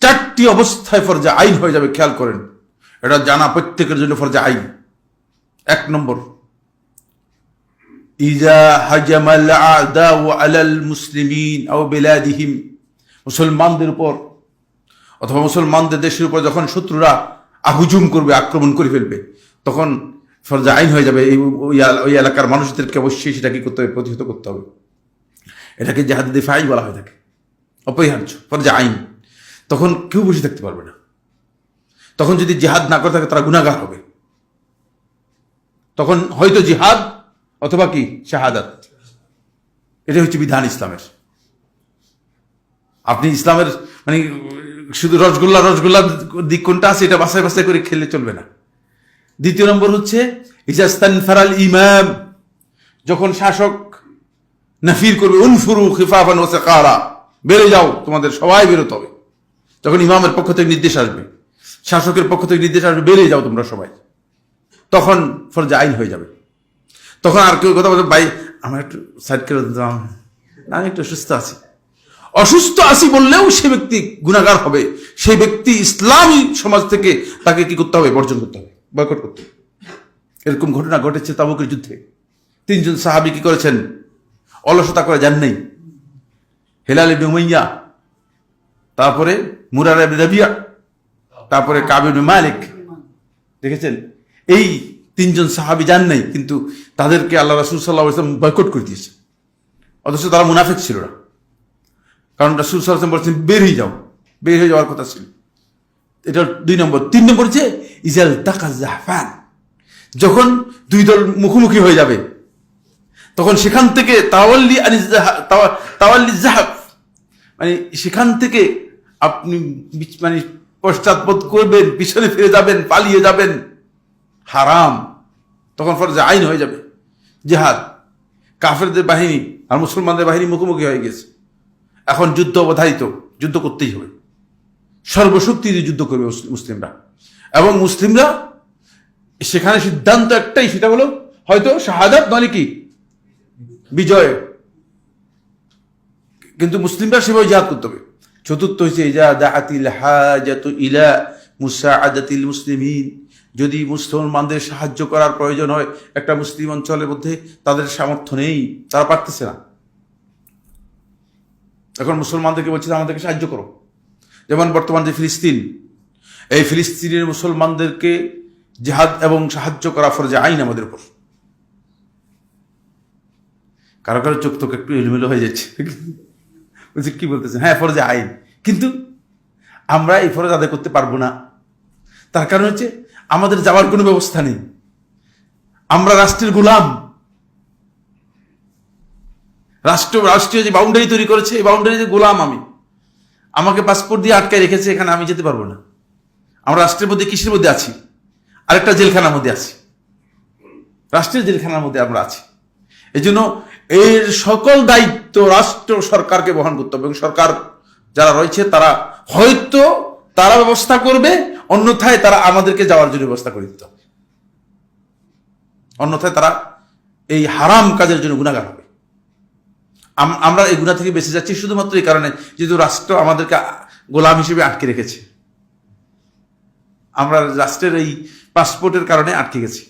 চারটি অবস্থায় ফরজে আইন হয়ে যাবে, খেয়াল করেন, এটা জানা প্রত্যেকের জন্য ফরজে আইন। 1 নম্বর, ইজা হাজামাল আ'দাউ আলাল মুসলিমিন আও বিলাদিহিম, মুসলমানদের উপর অথবা মুসলমানদের দেশের উপর যখন শত্রুরা হুজুম করবে, আক্রমণ করে ফেলবে, তখন ফরজে আইন হয়ে যাবে ওই এলাকার মানুষদেরকে অবশ্যই সেটাকে করতে হবে, প্রতিহত করতে হবে। এটাকে জিহাদ দিফাই বলা হয়ে থাকে, অপরিহার্য ফরজে আইন। তখন কেউ বসে থাকতে পারবে না। তখন যদি জিহাদ না করে থাকে তারা গুনাহগার হবে। তখন হয়তো জিহাদ অথবা কি শাহাদাত, এটা হচ্ছে বিধান ইসলামের। আপনি ইসলামের মানে শুধু রসগোল্লা দিক কোনটা আছে এটা বাছাই বাছাই করে খেললে চলবে না। 2 নম্বর হচ্ছে ইজাস্তানফারাল ইমাম, যখন শাসক নাফির করবে, উনফুরু খিফাফান ওয়া সিকারা, বেড়ে যাও, তোমাদের সবাই বেরোতে হবে। যখন ইমামের পক্ষ থেকে নির্দেশ আসবে, শাসকের পক্ষ থেকে নির্দেশ আসবে, বেরিয়ে যাও তোমরা সবাই, তখন ফরজে আইন হয়ে যাবে। তখন আর কেউ কথা বলবে, ভাই আমার একটু সাইড করে দিতাম, আমি একটু অসুস্থ আছি বললেও সে ব্যক্তি গুনাহগার হবে। সেই ব্যক্তি ইসলামী সমাজ থেকে তাকে কি করতে হবে? বর্জন করতে হবে, বয়কট করতে হবে। এরকম ঘটনা ঘটেছে তাবুকের যুদ্ধে। 3 জন সাহাবী কি করেছেন? অলসতা করে যান নাই। হেলাল ইবনে উমাইয়া, তারপরে মুরারা ইবনে রাবিয়া, তারপরে কাব ইবনে মালিক। দেখেছেন, এই 3 জন সাহাবী যান নাই, কিন্তু তাদেরকে আল্লাহ রাসূল সাল্লাল্লাহু আলাইহি ওয়াসাল্লাম বয়কট করে দিয়েছে। অথচ তারা মুনাফিক ছিল না, কারণ রাসূল সাল্লাল্লাহু আলাইহি ওয়াসাল্লাম বলছেন বের হয়ে যাওয়ার কথা ছিল। এটা 2 নম্বর। 3 নম্বর যে ইজাল তাকা জাহফান, যখন 2 দল মুখোমুখি হয়ে যাবে, তখন সেখান থেকে তাওয়াল্লি জাহফ, মানে সেখান থেকে আপনি মানে পশ্চাৎপদ করবেন, পিছনে ফিরে যাবেন, পালিয়ে যাবেন, হারাম। তখন ফরজে আইন হয়ে যাবে জিহাদ। কাফেরদের বাহিনী আর মুসলমানদের বাহিনী মুখোমুখি হয়ে গেছে, এখন যুদ্ধ অবধারিত, যুদ্ধ করতেই হবে। সর্বশক্তি দিয়ে যুদ্ধ করবে মুসলিমরা, এবং মুসলিমরা সেখানে সিদ্ধান্ত একটাই, সেটা হলো হয়তো শাহাদাত নয় কি বিজয়, কিন্তু মুসলিমরা সেভাবে জিহাদ করতে হবে। 4র্থ হচ্ছে ইজা দাআতিল হাজাতু ইলা মুসাআদাতিল মুসলিমিন, যদি মুসলমানদের সাহায্য করার প্রয়োজন হয়, একটা মুসলিম অঞ্চলের মধ্যে তাদের সামর্থ্য নেই, তারা পারতেছে না, এখন মুসলমানদেরকে বলছে আমাদেরকে সাহায্য করো। যেমন বর্তমান যে ফিলিস্তিন, এই ফিলিস্তিনের মুসলমানদেরকে জিহাদ এবং সাহায্য করা ফরজে আইন আমাদের উপর। কারো কারো চোখ তোকে একটু এলোমেলো হয়ে যাচ্ছে, বলছি কি বলতেছেন? হ্যাঁ, ফরজে আইন, কিন্তু আমরা এই ফরজ আদায় করতে পারবো না। তার কারণ হচ্ছে আমাদের যাওয়ার কোনো ব্যবস্থা নেই, আমরা রাষ্ট্রের গোলাম। রাষ্ট্রীয় যে বাউন্ডারি তৈরি করেছে, এই বাউন্ডারিতে গোলাম আমি। আমাকে পাসপোর্ট দিয়ে আটকায় রেখেছে, এখানে আমি যেতে পারবো না। আমরা রাষ্ট্রের মধ্যে কিসের মধ্যে আছি? আরেকটা জেলখানার মধ্যে আছি, রাষ্ট্রের জেলখানার মধ্যে আমরা আছি। এই জন্য এর সকল দায়িত্ব রাষ্ট্র সরকারকে বহন করতে হবে, এবং সরকার যারা রয়েছে তারা হয়তো তারা ব্যবস্থা করবে, অন্যথায় তারা আমাদেরকে যাওয়ার জন্য ব্যবস্থা করে দিতে হবে। অন্যথায় তারা এই হারাম কাজের জন্য গুনাহগার হবে। আমরা এই গুনাহ থেকে বেঁচে যাচ্ছি শুধুমাত্র এই কারণে, যেহেতু রাষ্ট্র আমাদেরকে গোলাম হিসেবে আটকে রেখেছে। আমরা রাষ্ট্রের এই পাসপোর্টের কারণে আটকে গেছি,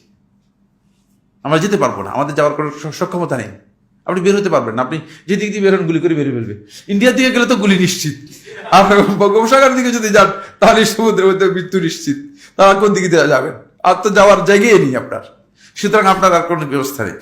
আমরা যেতে পারবো না, আমাদের যাওয়ার কোনো সক্ষমতা নেই। আপনি বের হতে পারবেন না, আপনি যেদিক দিয়ে বেরোন গুলি করে বেরিয়ে ফেলবে। ইন্ডিয়ার দিকে গেলে তো গুলি নিশ্চিত, আপনার বঙ্গোপসাগরের দিকে যদি যান তাহলে সমুদ্রের মধ্যে মৃত্যু নিশ্চিত। তারা কোন দিকে যাবেন? আর তো যাওয়ার জায়গায় নেই আপনার, সুতরাং আপনার আর কোনো ব্যবস্থা নেই।